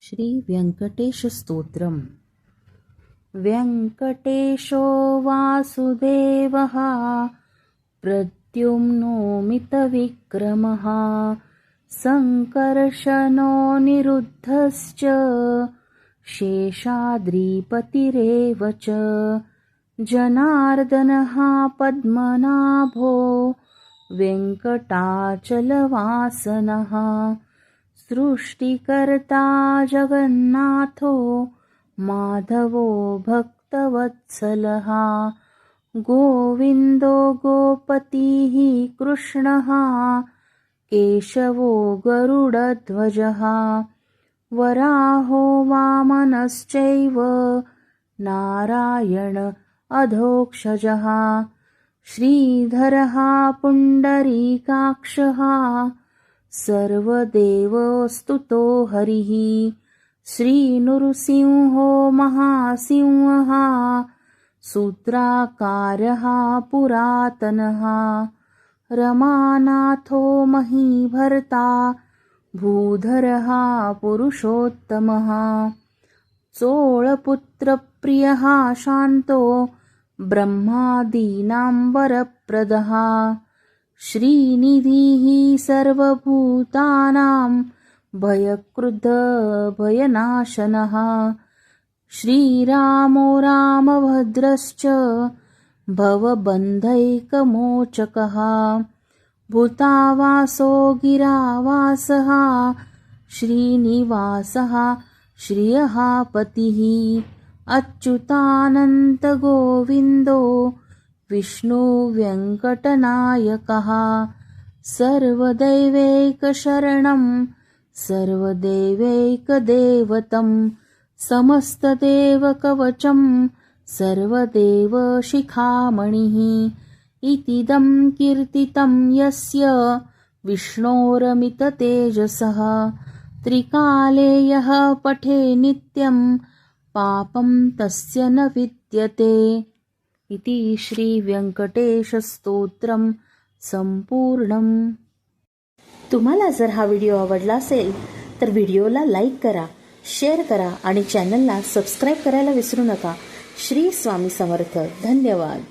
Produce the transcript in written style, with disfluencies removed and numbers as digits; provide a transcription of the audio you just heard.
श्री व्यंकटेश स्तोत्रम्। व्यंकटेशो वासुदेवः प्रद्युम्नोमितविक्रमः संकर्षणो निरुद्धश्च शेषाद्रिपतिरेव च जनार्दनः पद्मनाभो वेङ्कटाचलवासनः सृष्टिकर्ता जगन्नाथो माधवो भक्तवत्सलः गोविन्दो गोपतिः कृष्णः केशवो गरुडध्वजः वराहो वामनश्चैव नारायण अधोक्षजः श्रीधरः पुण्डरीकाक्षः सर्वदेवस्तुतो हरिः श्रीनृसिंहो महासिंहः सूत्राकारः पुरातनः रमानाथो महीभर्ता भूधरः पुरुषोत्तमः चोळपुत्रप्रियः शान्तो ब्रह्मादीनां वरप्रदः श्रीनिधिः सर्वभूतानां भयकृद्भयनाशनः श्रीरामो रामभद्रश्च भवबन्धैकमोचकः भूतावासो गिरावासः श्रीनिवासः श्रियः पतिः अच्युतानन्तगोविन्दो विष्णुव्यङ्कटनायकः सर्वदैवैकशरणं सर्वदेवैकदेवतं समस्तदेवकवचं सर्वदेवशिखामणिः इतीदं कीर्तितं यस्य विष्णोरमिततेजसः त्रिकाले यः पठे नित्यं पापं तस्य न विद्यते। इति श्री व्यंकटेश स्तोत्रम संपूर्णम। तुम्हाला जर हा व्हिडिओ आवडला असेल तर व्हिडिओला लाईक करा, शेअर करा आणि चॅनलला सबस्क्राईब करायला विसरू नका। श्री स्वामी समर्थ। धन्यवाद।